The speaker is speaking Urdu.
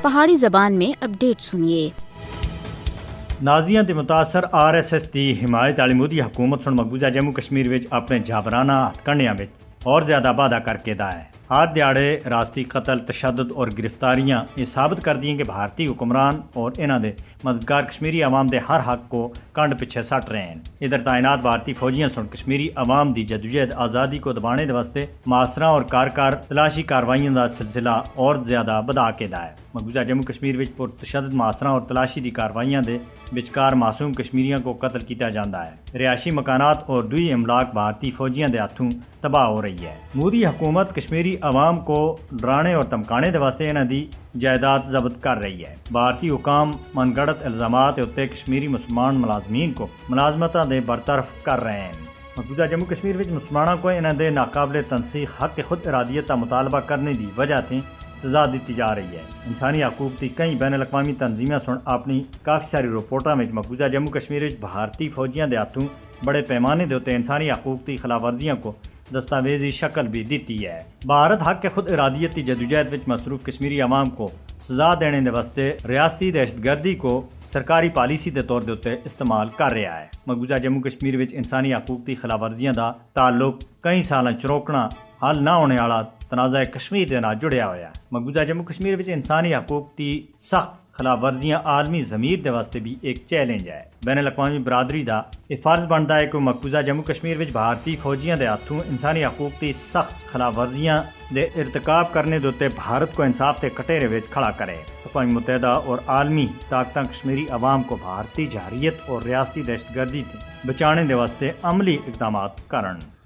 پہاڑی زبان میں اپڈیٹ سنیے۔ نازیاں تے متاثر RSS دی حمایت والی مودی حکومت سن مقبوضہ جموں کشمیر وچ اپنے جابرانہ ہتھ کنڈیاں وچ اور زیادہ وعدہ کر کے دا ہے۔ ہاتھ دیاڑے راستی قتل، تشدد اور گرفتاریاں یہ ثابت کر دیں کہ بھارتی حکمران اور انہاں دے مددگار کشمیری عوام دے ہر حق کو کنڈ پیچھے سٹ رہے ہیں۔ ادھر تعینات بھارتی فوجیاں سن کشمیری عوام دی جدوجہد آزادی کو دبانے دے واسطے معاصرہ اور کارکار تلاشی کاروائیاں دا سلسلہ اور زیادہ بڑھا کے دا ہے۔ مقبوضہ جموں کشمیر وچ پرتشدد معاصرہ اور تلاشی دی کاروائیاں دے بچکار معصوم کشمیریاں کو قتل کیتا جاندا ہے۔ رہائشی مکانات اور دوئی املاک بھارتی فوجیاں دے ہاتھوں تباہ ہو رہی ہے۔ مودی حکومت کشمیری عوام کو ڈرانے اور دھمکانے دے واسطے انہاں دی جائیداد ضبط کر رہی ہے۔ بھارتی حکام من گھڑت الزامات اتے کشمیری مسلمان ملازمین کو ملازمتاں دے برطرف کر رہے ہیں۔ مقبوضہ جموں کشمیر وچ مسلمانوں کو انہاں دے ناقابل تنسیق حق خود ارادیت کا مطالبہ کرنے دی وجہ تھی سزا دیتی جا رہی ہے۔ انسانی حقوق کی کئی بین الاقوامی تنظیمیں سن اپنی کافی ساری رپورٹاں وچ مقبوضہ جموں کشمیر وچ بھارتی فوجیاں دے ہاتھوں بڑے پیمانے دے اوتے انسانی حقوق کی خلاف ورزیاں کو دستاویزی شکل بھی دیتی ہے۔ بھارت حق خود ارادیت کی جدوجہد وچ مصروف کشمیری عوام کو سزا دینے دے واسطے ریاستی دہشت گردی کو سرکاری پالیسی دے طور دے استعمال کر رہا ہے۔ مقبوضہ جموں کشمیر وچ انسانی حقوق کی خلاف ورزیاں دا تعلق کئی سالاں چروکنا حل نہ ہونے والا تنازع کشمیر دے نال جڑیا ہوا ہے۔ مقبوضہ جموں کشمیر وچ انسانی حقوق کی سخت خلاف ورزیاں عالمی ضمیر دے واسطے بھی ایک چیلنج ہے۔ بین الاقوامی برادری دا یہ فرض بنتا ہے کہ مقبوضہ جموں کشمیر وچ بھارتی فوجیاں دے ہاتھوں انسانی حقوق کی سخت خلاف ورزیاں دے ارتکاب کرنے دے بھارت کو انصاف کے کٹہرے وچ کھڑا کرے۔ اقوام متحدہ اور عالمی طاقتاں کشمیری عوام کو بھارتی جارحیت اور ریاستی دہشت گردی بچانے دے واسطے عملی اقدامات کرن۔